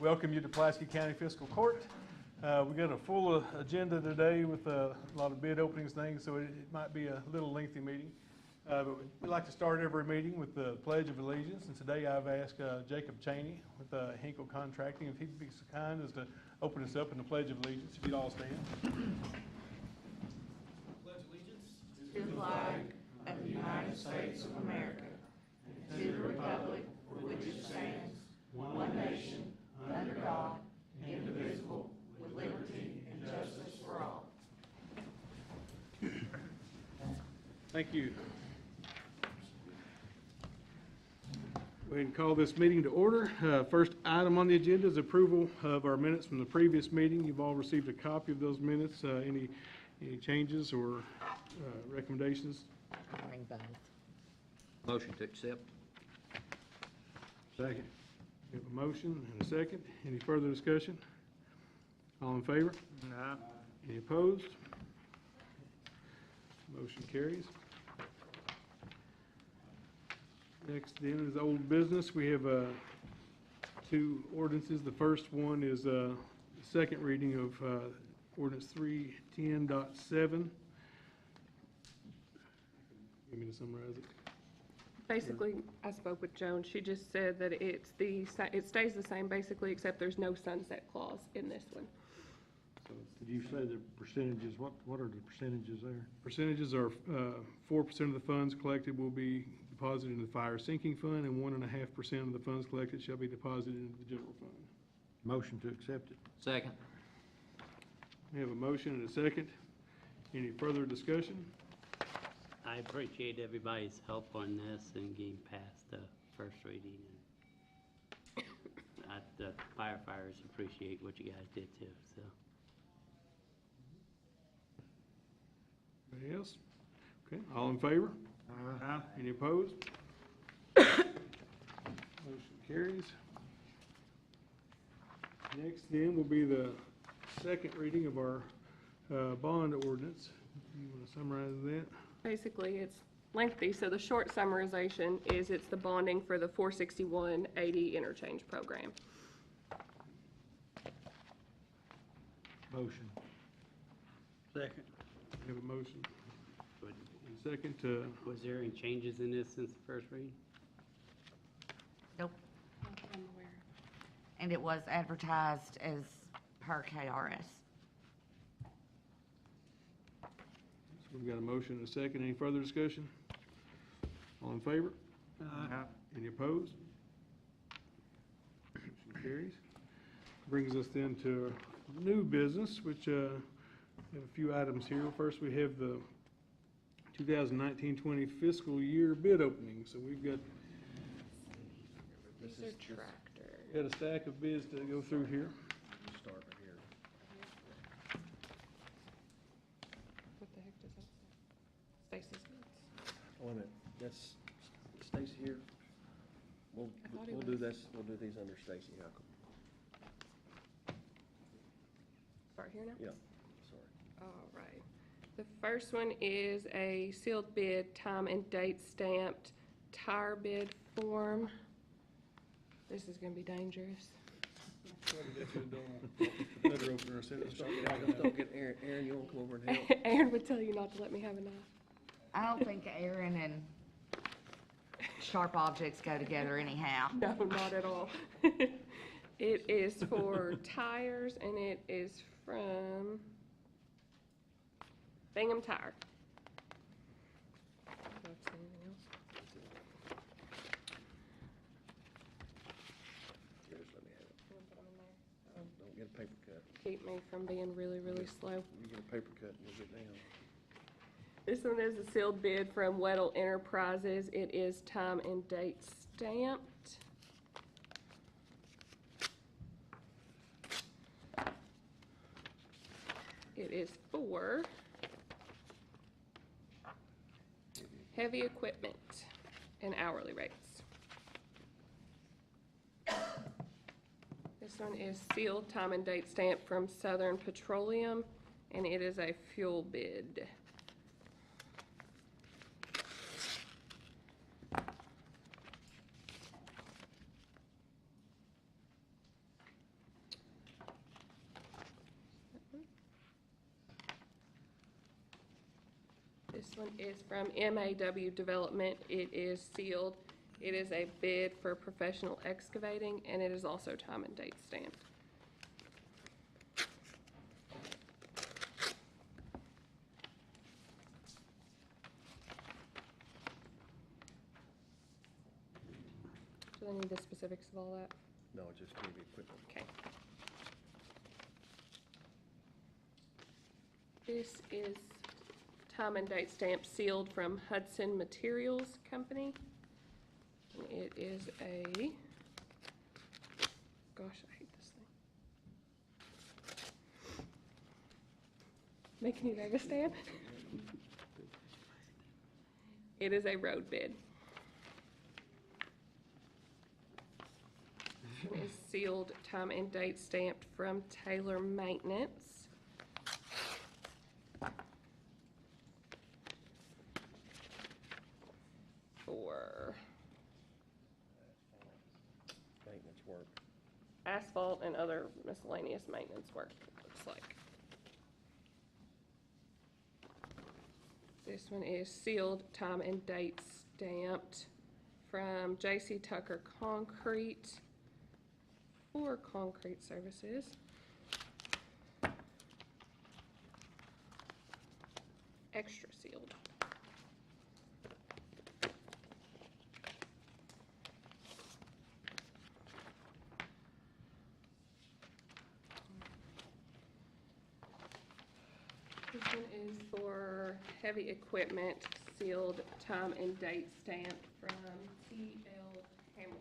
Welcome you to Pulaski County Fiscal Court. We got a full agenda today with a lot of bid openings things, so it might be a little lengthy meeting. But we like to start every meeting with the Pledge of Allegiance, and today I've asked Jacob Cheney with Hinkle Contracting if he'd be so kind as to open us up in the Pledge of Allegiance. If you'd all stand. Pledge allegiance to the flag of the United States of America, and to the republic for which it stands, one nation, under God, indivisible, with liberty and justice for all. Thank you. Go ahead and call this meeting to order. First item on the agenda is approval of our minutes from the previous meeting. You've all received a copy of those minutes. Any changes or recommendations? Bring both. Motion to accept. Second. We have a motion and a second. Any further discussion? All in favor? No. Any opposed? Motion carries. Next then is old business. We have two ordinances. The first one is the second reading of ordinance 310.7. Give me to summarize it. Basically, I spoke with Joan. She just said that it stays the same basically, except there's no sunset clause in this one. Did you say the percentages? What are the percentages there? Percentages are 4% of the funds collected will be deposited into the fire sinking fund, and 1.5% of the funds collected shall be deposited into the general fund. Motion to accept it. Second. We have a motion and a second. Any further discussion? I appreciate everybody's help on this and getting past the first reading. And the firefighters appreciate what you guys did too, so. Anybody else? Okay, all in favor? Aye. Any opposed? Motion carries. Next then will be the second reading of our bond ordinance. You want to summarize that? Basically, it's lengthy, so the short summarization is it's the bonding for the 46180 interchange program. Motion. Second. We have a motion But and a second to, was there any changes in this since the first reading? Nope. I'm aware. And it was advertised as per KRS. so we've got a motion and a second. Any further discussion? All in favor? Any opposed? Motion carries. Brings us then to new business, which we have a few items here. First, we have the 2019-20 fiscal year bid opening. So we've got These are tractor. got a stack of bids to go through here. Start right here. What the heck does that say? Stacy's bids. Wait a minute, that's Stacy here. We'll I thought he do was. this, we'll do these under Stacy. Start here now? Yeah, sorry. All right. The first one is a sealed bid, time and date stamped tire bid form. This is gonna be dangerous. Letter opener, set it, start it out. Don't get Aaron, Aaron, you wanna come over and help? Aaron would tell you not to let me have a knife. I don't think Aaron and sharp objects go together anyhow. No, not at all. It is for tires, and it is from Bingham Tire. Do I see anything else? Here, just let me have it. You wanna put 'em in there? Don't get a paper cut. Keep me from being really, really slow. You get a paper cut and you'll get down. This one is a sealed bid from Weddle Enterprises. It is time and date stamped. It is for heavy equipment and hourly rates. This one is sealed, time and date stamp from Southern Petroleum, and it is a fuel bid. This one is from MAW Development. It is sealed. It is a bid for professional excavating, and it is also time and date stamped. Do they need the specifics of all that? No, just heavy equipment. Okay. This is time and date stamp sealed from Hudson Materials Company. And it is a, gosh, I hate this thing. Making you nervous, Dan? It is a road bid. It is sealed, time and date stamped from Taylor Maintenance. For Maintenance work. asphalt and other miscellaneous maintenance work, it looks like. This one is sealed, time and date stamped from J.C. Tucker Concrete for concrete services. Extra sealed. This one is for heavy equipment, sealed, time and date stamped from T.L. Hamilton.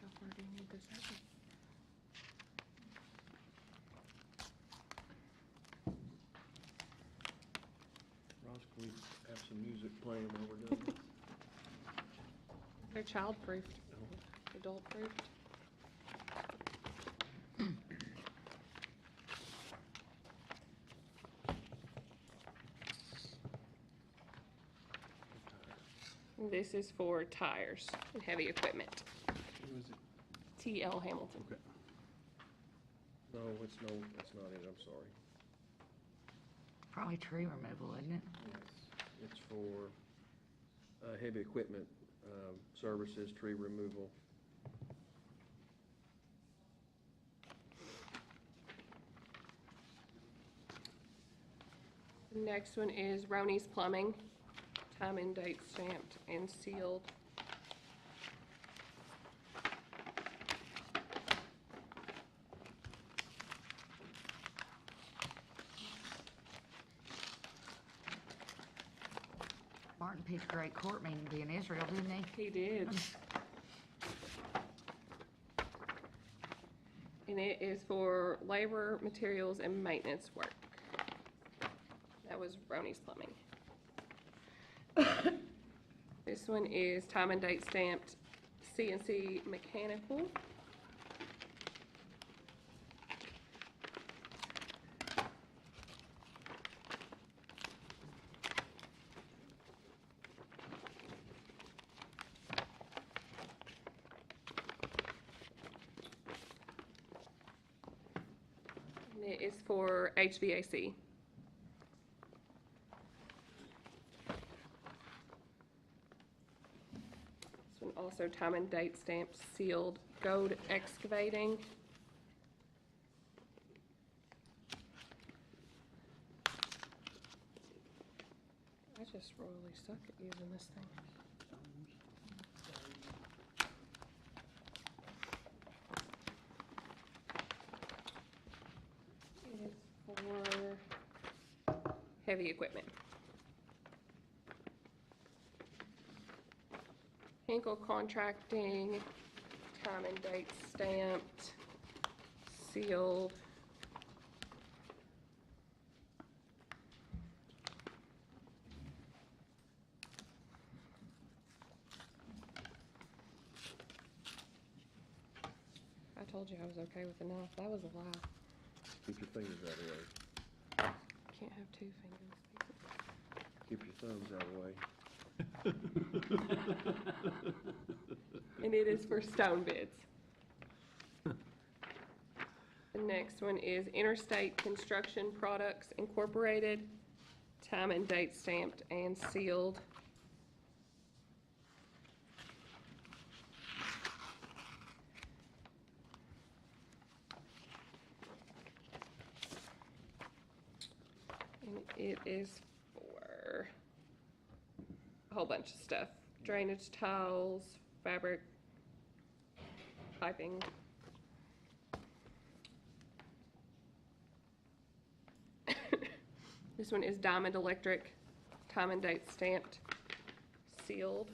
How far do you need this open? Ross, can we have some music playing while we're doing this? They're child-proofed, adult-proofed. This is for tires and heavy equipment. Who is it? T.L. Hamilton. Okay. No, that's not it, I'm sorry. Probably tree removal, isn't it? Yes. It's for, heavy equipment, services, tree removal. The next one is Roney's Plumbing, time and date stamped and sealed. Martin picked a great court meeting to be in Israel, didn't he? He did. And it is for labor, materials, and maintenance work. That was Roney's Plumbing. This one is time and date stamped CNC Mechanical. And it is for HVAC. This one also time and date stamped, sealed, Gold Excavating. I just royally suck at using this thing. It is for heavy equipment. Hinkle Contracting, time and date stamped, sealed. I told you I was okay with the knife. That was a lie. Keep your fingers out of the way. Can't have two fingers. Keep your thumbs out of the way. And it is for stone bids. The next one is Interstate Construction Products Incorporated, time and date stamped and sealed. And it is for a whole bunch of stuff, drainage tiles, fabric, piping. This one is Diamond Electric, time and date stamped, sealed.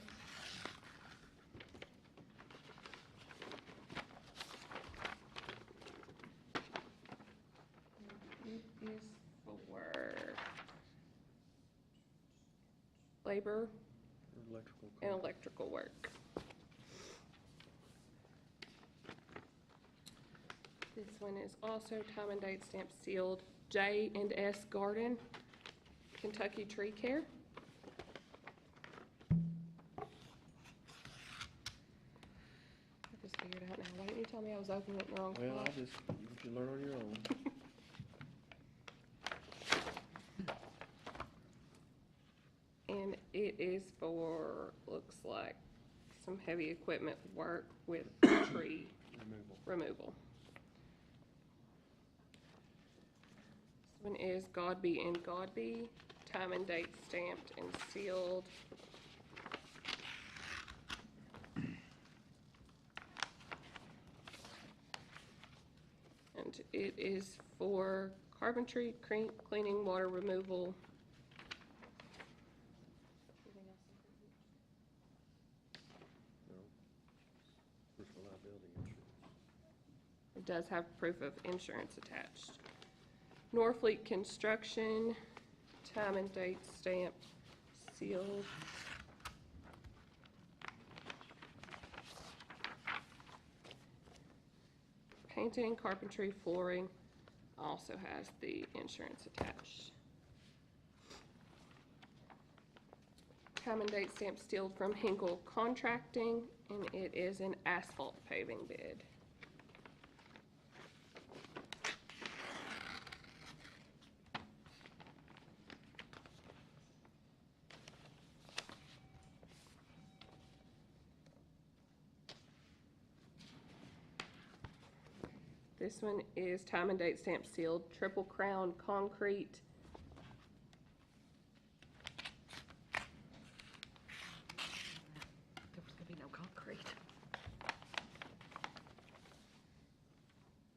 It is for labor Electrical. and electrical work. This one is also time and date stamped, sealed, J&S Garden, Kentucky Tree Care. I just figured out now. Why didn't you tell me I was opening it in the wrong Well, spot? you can learn on your own. And it is for, looks like, some heavy equipment work with tree removal. This one is Godby and Godby, time and date stamped and sealed. And it is for carpentry, cleaning, water removal. Personal liability insurance. It does have proof of insurance attached. Norfleet Construction, time and date stamped, sealed. Painting, carpentry, flooring also has the insurance attached. Time and date stamp sealed from Hinkle Contracting, and it is an asphalt paving bid. This one is time and date stamp sealed, Triple Crown Concrete. There was gonna be no concrete.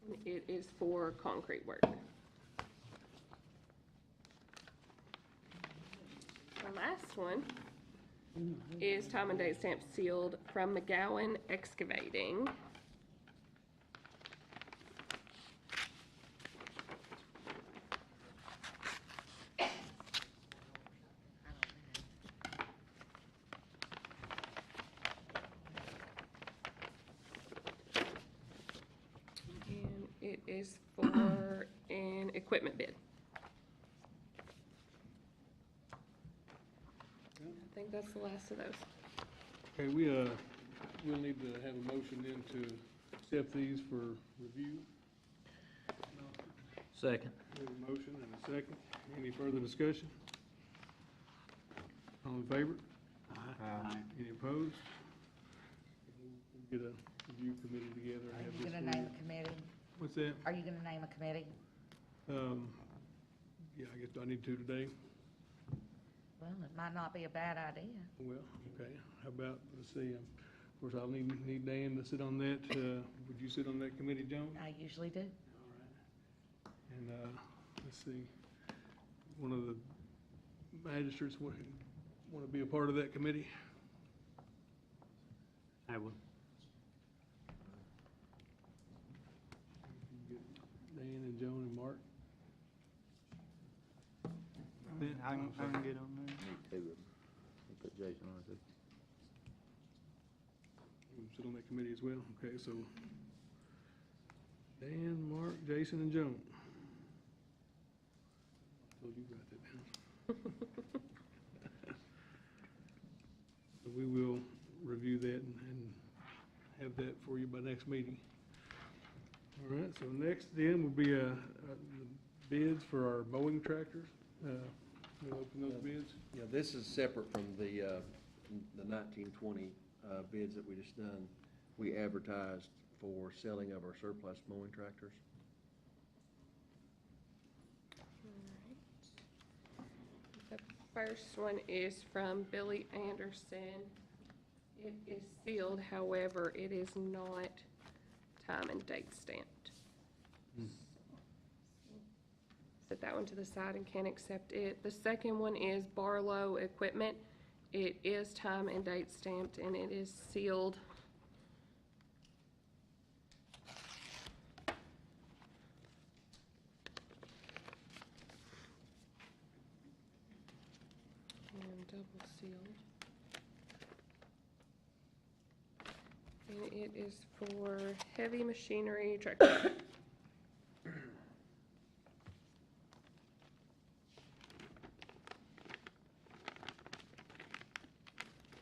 And it is for concrete work. The last one is time and date stamp sealed from McGowan Excavating. And it is for an equipment bid. I think that's the last of those. Okay, we'll need to have a motion then to accept these for review. Second. We have a motion and a second. Any further discussion? All in favor? Aye. Any opposed? We'll get a review committee together Are and have you this gonna for name you. a committee? What's that? Are you gonna name a committee? Yeah, I guess, do I need to today? Well, it might not be a bad idea. Well, okay, how about, let's see, of course, I'll need Dan to sit on that. Would you sit on that committee, Joan? I usually do. All right. And, let's see, one of the magistrates want to be a part of that committee? I will. Dan and Joan and Mark? I can get on there. Put Jason on it too. You sit on that committee as well? Okay, so Dan, Mark, Jason, and Joan. Told you to write that down. we will review that and have that for you by next meeting. All right, so next then will be, the bids for our mowing tractors. We'll open those bids. Yeah, this is separate from the 1920 bids that we just done. We advertised for selling of our surplus mowing tractors. The first one is from Billy Anderson. It is sealed, however, it is not time and date stamped. Set that one to the side and can't accept it. The second one is Barlow Equipment. It is time and date stamped and it is sealed. And double sealed. And it is for heavy machinery tractor.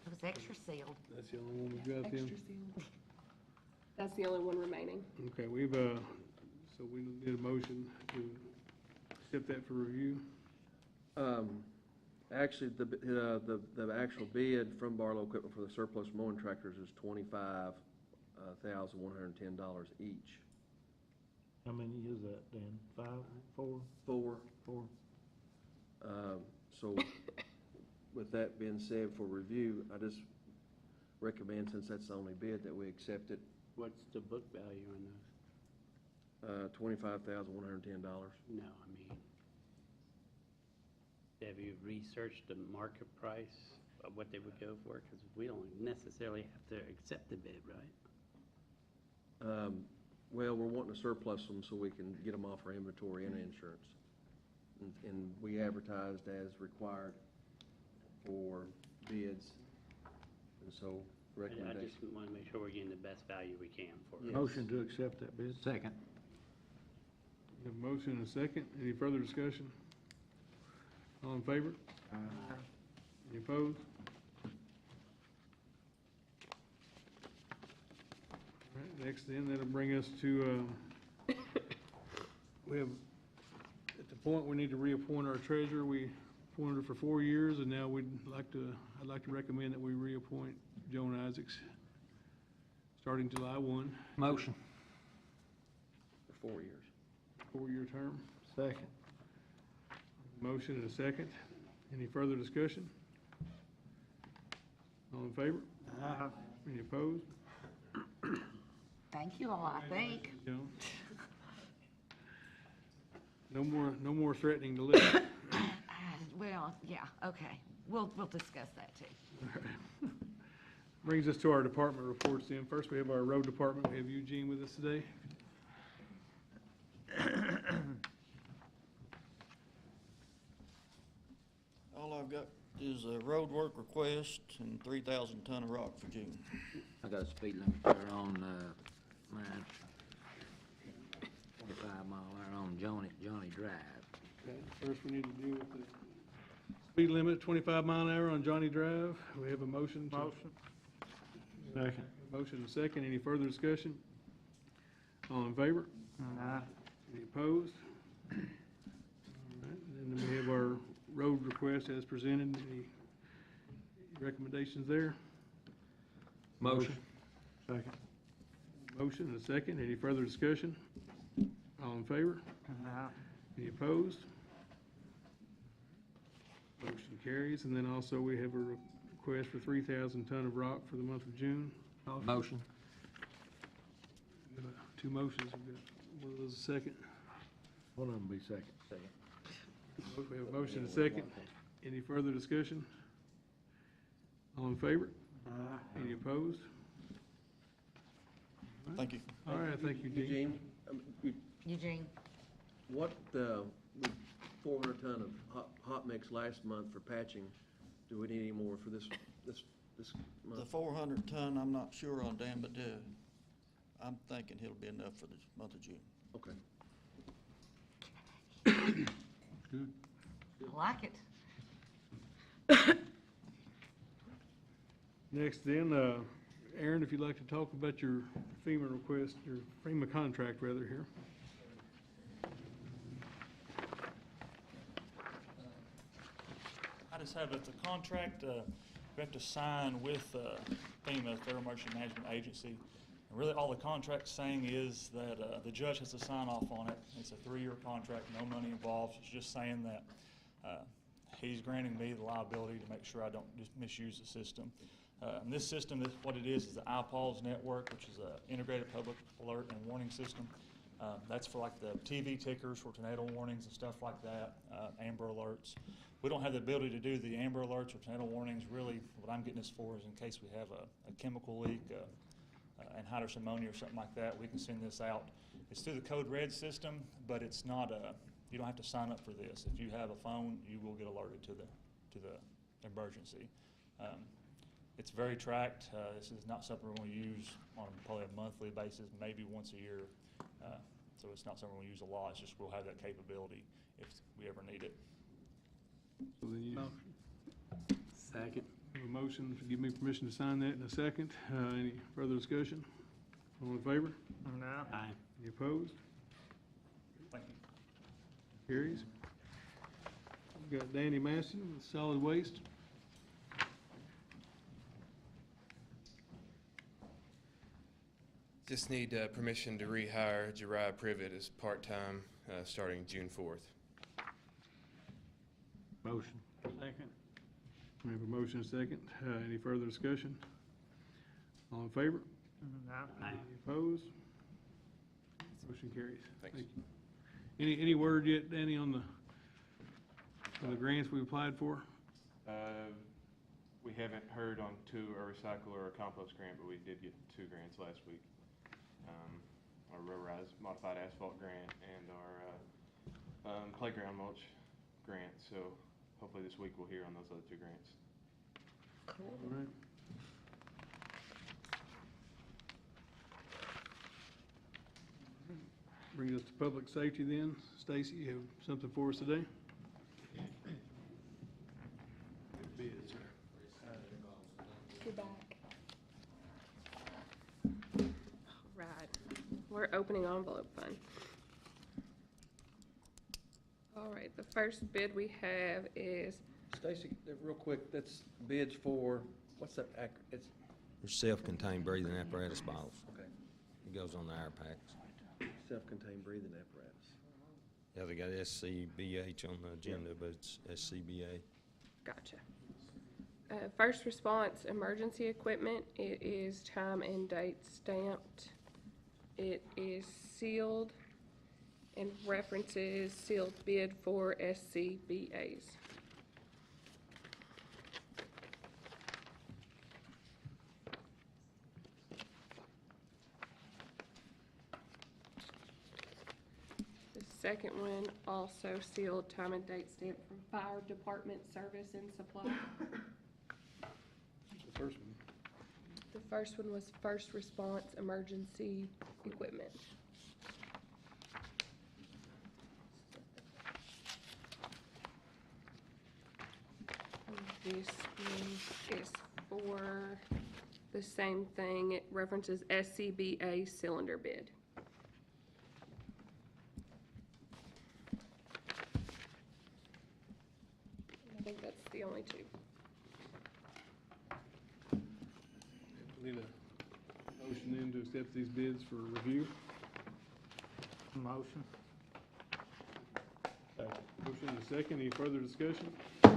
It was extra sealed. That's the only one we've got then? Extra sealed. That's the only one remaining. Okay, we've, so we need a motion to accept that for review. Actually, the actual bid from Barlow Equipment for the surplus mowing tractors is $25,110 each. How many is that, Dan? 5, 4, Four. 4? So with that being said, for review, I just recommend, since that's the only bid, that we accept it, What's the book value on those? $25,110. No, I mean, have you researched the market price of what they would go for? Because we don't necessarily have to accept the bid, right? Well, we're wanting to surplus them so we can get them off our inventory and insurance. And we advertised as required for bids, and so I recommendation. just want to make sure we're getting the best value we can for it. Yes. Motion to accept that bid? Second. We have a motion and a second. Any further discussion? All in favor? Any opposed? All right, next then, that'll bring us to, we have, at the point we need to reappoint our treasurer. We appointed her for 4 years, and now I'd like to recommend that we reappoint Joan Isaacs, starting July 1. Motion. For 4 years. 4-year term. Second. Motion and a second. Any further discussion? All in favor? Any opposed? Thank you all, I think. Joan? No more threatening to leave. Well, yeah, okay. We'll discuss that too. Brings us to our department reports then. First, we have our road department. We have Eugene with us today. All I've got is a road work request and 3,000 ton of rock for June. I got a speed limit there on, mine. 25 mile there on Johnny Drive. Okay, first, we need to deal with the speed limit, 25 mile an hour on Johnny Drive. We have a motion. Motion. Second. Motion and second. Any further discussion? All in favor? Any opposed? All right, and then we have our road request as presented. Any recommendations there? Motion. Second. Motion and a second. Any further discussion? All in favor? Any opposed? Motion carries. And then also we have a request for 3,000 ton of rock for the month of June. Motion. We have two motions. We've got one of those a second. One of them be second. We have a motion and a second. Any further discussion? All in favor? Any opposed? Thank you. All right, thank you, Gene. Eugene, Eugene? what, with 400 ton of hot mix last month for patching, do we need any more for this month? The 400 ton, I'm not sure on, Dan, but I'm thinking it'll be enough for the month of June. Okay. Good. I like it. Next then, Aaron, if you'd like to talk about your FEMA request, your FEMA contract rather here. I just have that the contract, we have to sign with FEMA, Federal Emergency Management Agency. And really, all the contract's saying is that the judge has to sign off on it. It's a 3-year contract, no money involved. It's just saying that he's granting me the liability to make sure I don't just misuse the system. And this system, what it is the IPAWS network, which is an integrated public alert and warning system. That's for like the TV tickers for tornado warnings and stuff like that, Amber Alerts. We don't have the ability to do the Amber Alerts or tornado warnings. Really, what I'm getting this for is in case we have a chemical leak, anhydrous ammonia or something like that, we can send this out. It's through the Code Red system, but it's not you don't have to sign up for this. If you have a phone, you will get alerted to the emergency. It's very tracked. This is not something we're going to use on probably a monthly basis, maybe once a year. So it's not something we'll use a lot. It's just we'll have that capability if we ever need it. So then you Second. have a motion to give me permission to sign that in a second. Any further discussion? All in favor? No. Aye. Any opposed? Thank you. Carries. We've got Danny Maston with Solid Waste. Just need permission to rehire Jeriah Privet as part-time, starting June 4th. Motion. Second. We have a motion and a second. Any further discussion? All in favor? No. Aye. Any opposed? Motion carries. Thanks. Thank you. Any word yet, Danny, on the grants we applied for? We haven't heard on a recycle or a compost grant, but we did get 2 grants last week. Our row-rise modified asphalt grant and our playground mulch grant. So hopefully this week we'll hear on those other 2 grants. All right. Brings us to public safety then. Stacy, you have something for us today? You're back. All right, we're opening envelope fund. All right, the first bid we have is, Stacy, real quick, that's bids for, what's that, it's, Self-contained breathing apparatus bottles. okay, It goes on the air packs. self-contained breathing apparatus. Yeah, they got SCBH on the agenda, but it's SCBA. gotcha. First response emergency equipment, it is time and date stamped. It is sealed and references sealed bid for SCBA's. The second one also sealed time and date stamp from Fire Department Service and Supply. The first one. The first one was first response emergency equipment. This one is for the same thing. It references SCBA cylinder bid. I think that's the only 2. Need a motion then to accept these bids for review. Motion. Motion and a second. Any further discussion? All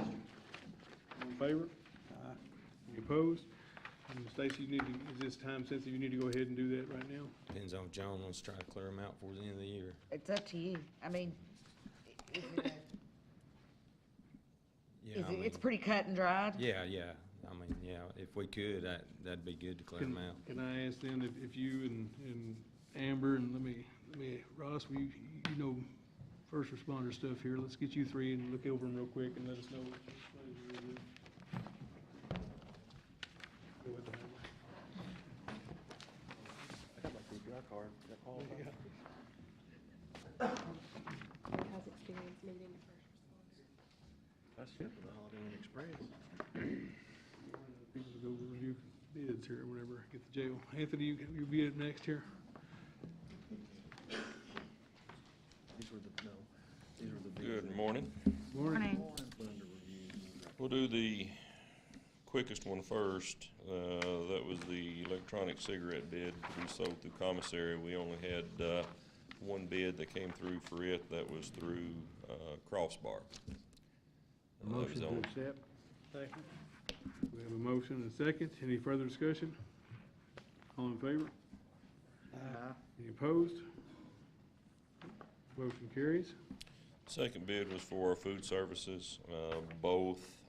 in favor? Any opposed? And Stacy, you need to, is this time sensitive? You need to go ahead and do that right now? Depends on if John wants to try to clear them out before the end of the year. It's up to you. I mean, is it Yeah, I mean, it's pretty cut and dried. yeah. I mean, yeah, if we could, that'd be good to clear them out. Can I ask then if you and Amber and let me, Ross, you know first responder stuff here. Let's get you 3 and look over them real quick and let us know. I got my CPR card, that qualifies. Has experience meeting first responders. That's just for the Holiday Inn Express. People to go review bids here whenever I get to jail. Anthony, you'll be up next here. These were the bids. Good morning. Morning. We'll do the quickest one first. That was the electronic cigarette bid to be sold through commissary. We only had one bid that came through for it. That was through Crossbar. Motion to accept. Second. We have a motion and a second. Any further discussion? All in favor? Any opposed? Motion carries. Second bid was for food services. Both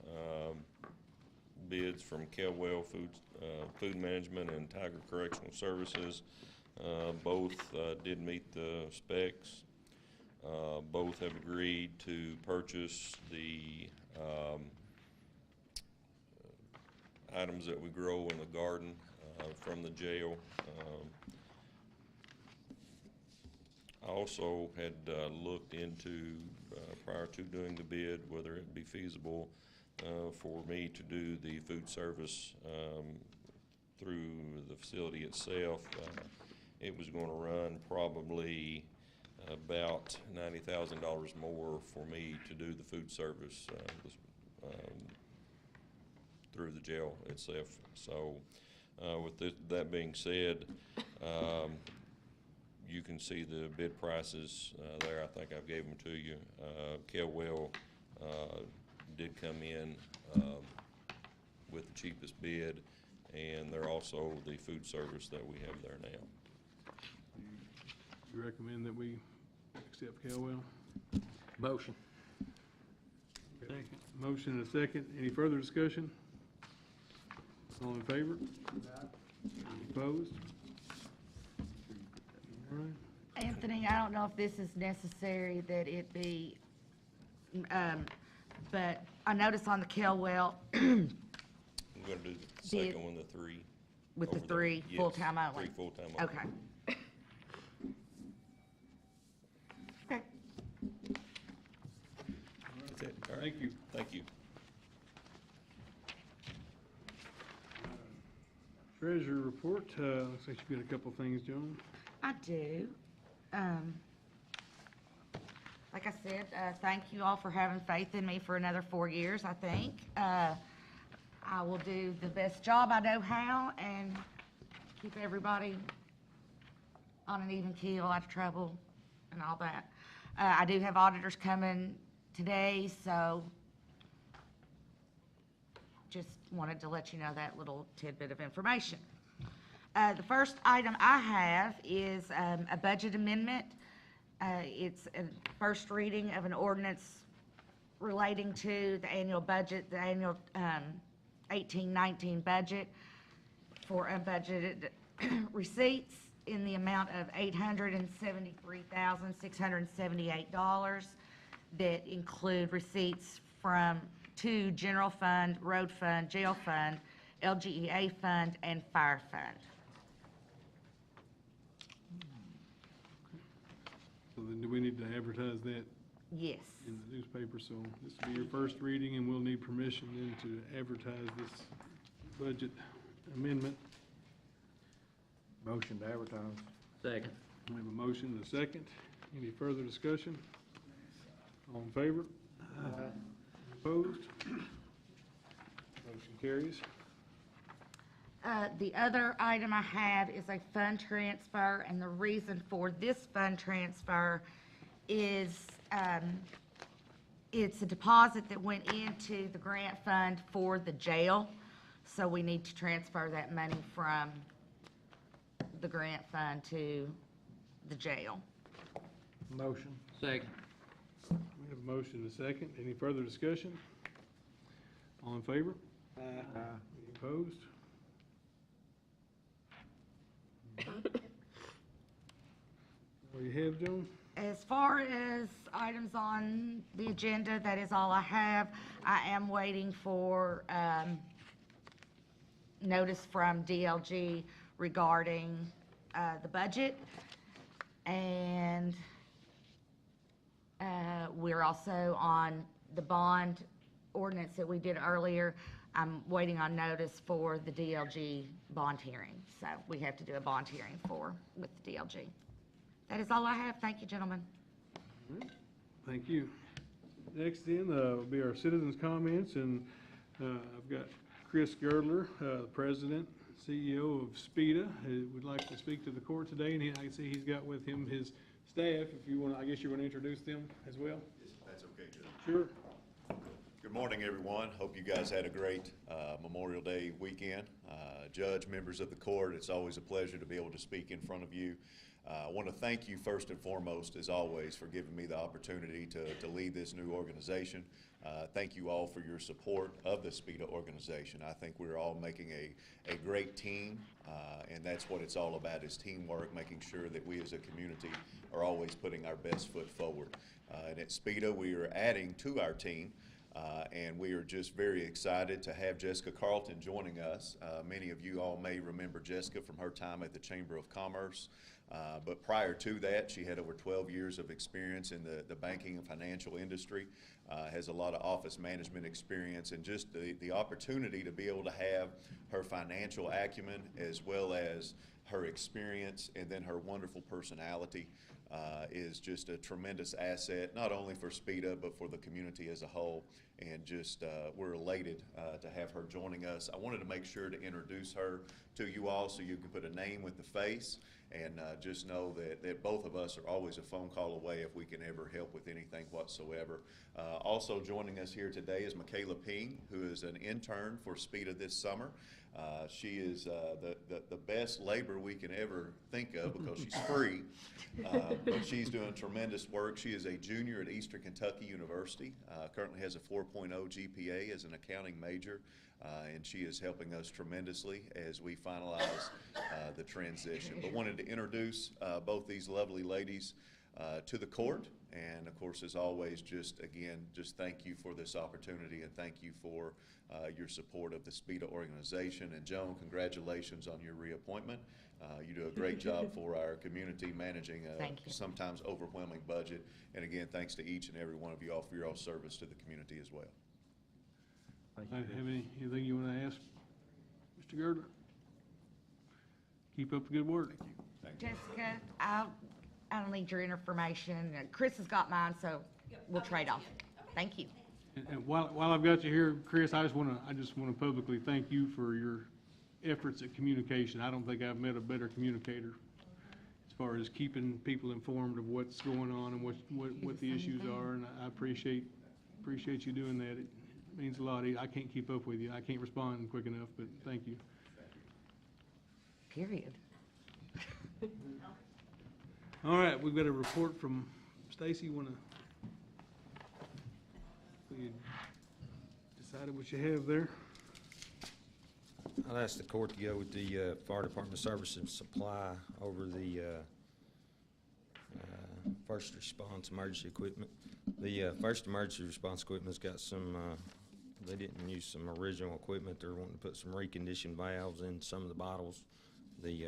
bids from Kelwell Food Management and Tiger Correctional Services. Both did meet the specs. Both have agreed to purchase the items that we grow in the garden from the jail. I also had looked into, prior to doing the bid, whether it be feasible for me to do the food service through the facility itself. It was going to run probably about $90,000 more for me to do the food service through the jail itself. So with that being said, you can see the bid prices there. I think I've gave them to you. Kelwell did come in with the cheapest bid, and they're also the food service that we have there now. You recommend that we accept Calwell? Motion. Second. Motion and a second. Any further discussion? All in favor? Any opposed? All right. Anthony, I don't know if this is necessary that it be, but I noticed on the Kelwell I'm going to do the Bid. second one, the three. with the over there. three Yes, full-time only. 3 full-time only. Okay. Okay. That's it. All right. Thank you. Thank you. Treasurer report. Looks like you've got a couple things, Joan. I do. Like I said, thank you all for having faith in me for another 4 years, I think. I will do the best job I know how and keep everybody on an even keel, out of trouble and all that. I do have auditors coming today, so just wanted to let you know that little tidbit of information. The first item I have is a budget amendment. It's a first reading of an ordinance relating to the annual budget, the annual 18-19 budget for unbudgeted receipts in the amount of $873,678 that include receipts from 2 general fund, road fund, jail fund, LGEA fund, and fire fund. So then do we need to advertise that Yes. in the newspaper? So this will be your first reading, and we'll need permission then to advertise this budget amendment. Motion to advertise. Second. We have a motion and a second. Any further discussion? All in favor? Opposed? Motion carries. The other item I have is a fund transfer, and the reason for this fund transfer is it's a deposit that went into the grant fund for the jail, so we need to transfer that money from the grant fund to the jail. Motion. Second. We have a motion and a second. Any further discussion? All in favor? Any opposed? What do you have, Joan? As far as items on the agenda, that is all I have. I am waiting for notice from DLG regarding the budget. And we're also on the bond ordinance that we did earlier. I'm waiting on notice for the DLG bond hearing. So we have to do a bond hearing with the DLG. That is all I have. Thank you, gentlemen. Thank you. Next then, will be our citizens' comments, and, I've got Chris Girdler, the president, CEO of SPEDA, who would like to speak to the court today, and I can see he's got with him his staff. If you want, I guess you want to introduce them as well? Yes, if that's okay, Judge. Sure. Good morning, everyone. Hope you guys had a great Memorial Day weekend. Judge, members of the court, it's always a pleasure to be able to speak in front of you. I want to thank you first and foremost, as always, for giving me the opportunity to lead this new organization. Thank you all for your support of the SPEDA organization. I think we're all making a great team, and that's what it's all about, is teamwork, making sure that we as a community are always putting our best foot forward. And at SPEDA, we are adding to our team, and we are just very excited to have Jessica Carlton joining us. Many of you all may remember Jessica from her time at the Chamber of Commerce. But prior to that, she had over 12 years of experience in the banking and financial industry, has a lot of office management experience, and just the opportunity to be able to have her financial acumen as well as her experience and then her wonderful personality is just a tremendous asset, not only for SPEDA, but for the community as a whole. And just we're elated to have her joining us. I wanted to make sure to introduce her to you all so you can put a name with the face, and just know that both of us are always a phone call away if we can ever help with anything whatsoever. Also joining us here today is Michaela Ping, who is an intern for SPEDA this summer. She is the best labor we can ever think of because she's free, but she's doing tremendous work. She is a junior at Eastern Kentucky University, currently has a 4.0 GPA as an accounting major, and she is helping us tremendously as we finalize the transition. But wanted to introduce both these lovely ladies to the court, and of course, as always, just thank you for this opportunity, and thank you for your support of the SPEDA organization. And Joan, congratulations on your reappointment. You do a great job for our community, managing a sometimes overwhelming budget. And again, thanks to each and every one of you all for your all service to the community as well. Have anything you want to ask, Mr. Girdler? Keep up the good work. Thank you. Jessica, I don't need your information. Chris has got mine, so we'll trade off. Thank you. And while I've got you here, Chris, I just want to publicly thank you for your efforts at communication. I don't think I've met a better communicator as far as keeping people informed of what's going on and what the issues are, and I appreciate you doing that. It means a lot. I can't keep up with you. I can't respond quick enough, but thank you. Period. All right, we've got a report from Stacy. You decided what you have there? I'll ask the court to go with the Fire Department Service and Supply over the first response emergency equipment. The first emergency response equipment's got some, they didn't use some original equipment. They're wanting to put some reconditioned valves in some of the bottles. The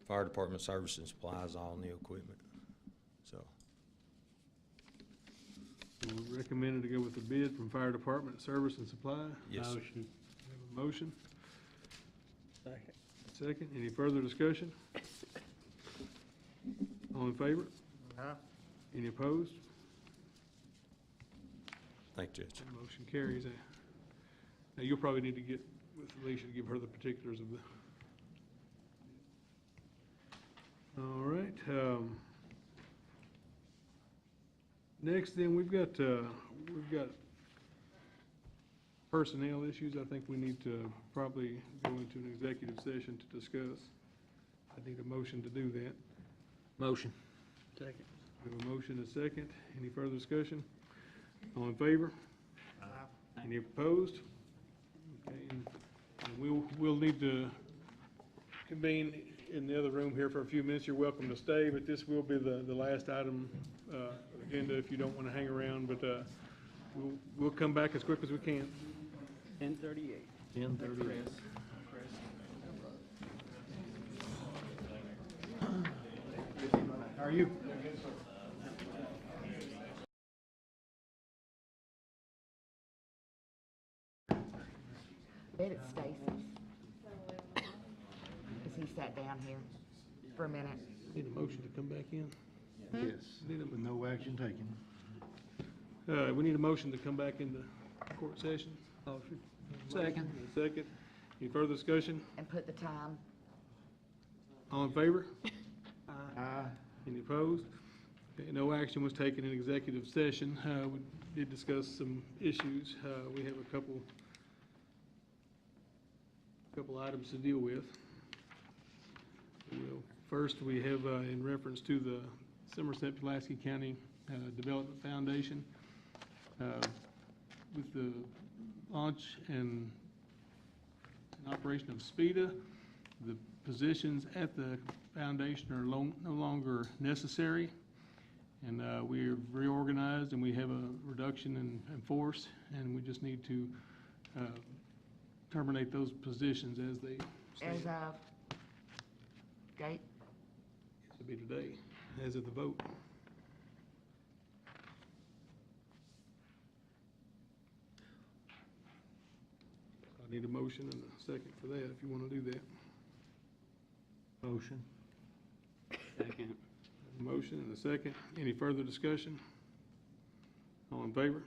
Fire Department Service and Supply is all new equipment, so. We recommended to go with the bid from Fire Department Service and Supply. Yes, sir. Have a motion? Second. Any further discussion? All in favor? Any opposed? Thank you, Judge. That motion carries. Now, you'll probably need to get with Alicia to give her the particulars of the. All right. Next, then, we've got personnel issues. I think we need to probably go into an executive session to discuss. I need a motion to do that. Motion. Second. We have a motion and a second. Any further discussion? All in favor? Any opposed? Okay, and we'll need to convene in the other room here for a few minutes. You're welcome to stay, but this will be the last item agenda if you don't want to hang around, but we'll come back as quick as we can. 10:38. 10:38. How are you? bet it's Stacy's. Cause he sat down here for a minute. Need a motion to come back in? Yes, with no action taken. We need a motion to come back into court session. Motion. Second. Second. Any further discussion? And put the time. All in favor? Aye. Any opposed? Okay, no action was taken in executive session. We did discuss some issues. We have a couple items to deal with. First, we have in reference to the Somerset Pulaski County Development Foundation. With the launch and operation of SPEDA, the positions at the foundation are no longer necessary, and we have reorganized and we have a reduction in force, and we just need to terminate those positions as they As stand. of date. This will be today, as of the vote. I need a motion and a second for that, if you want to do that. Motion. Second. A motion and a second. Any further discussion? All in favor?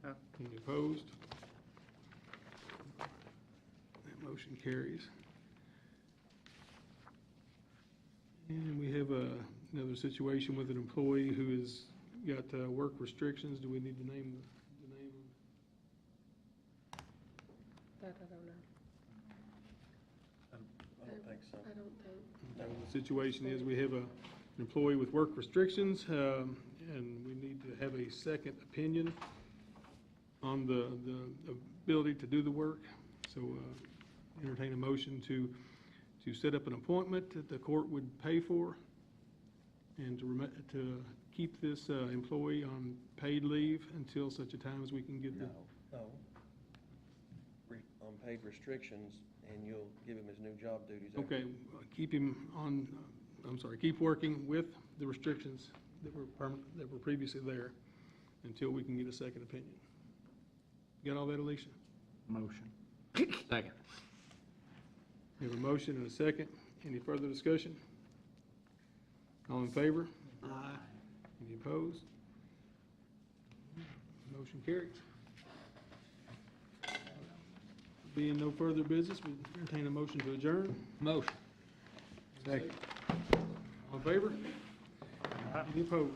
Any opposed? That motion carries. And we have another situation with an employee who has got work restrictions. Do we need to name the name? That I don't know. I don't think so. I don't think. The situation is we have an employee with work restrictions, and we need to have a second opinion on the ability to do the work. So entertain a motion to set up an appointment that the court would pay for, and to keep this employee on paid leave until such a time as we can get the... No. On paid restrictions, and you'll give him his new job duties. Okay, keep him on, keep working with the restrictions that were previously there until we can get a second opinion. Got all that, Alicia? Motion. Second. We have a motion and a second. Any further discussion? All in favor? Aye. Any opposed? Motion carries. Being no further business, we entertain a motion to adjourn. Motion. Second. All in favor? Any opposed?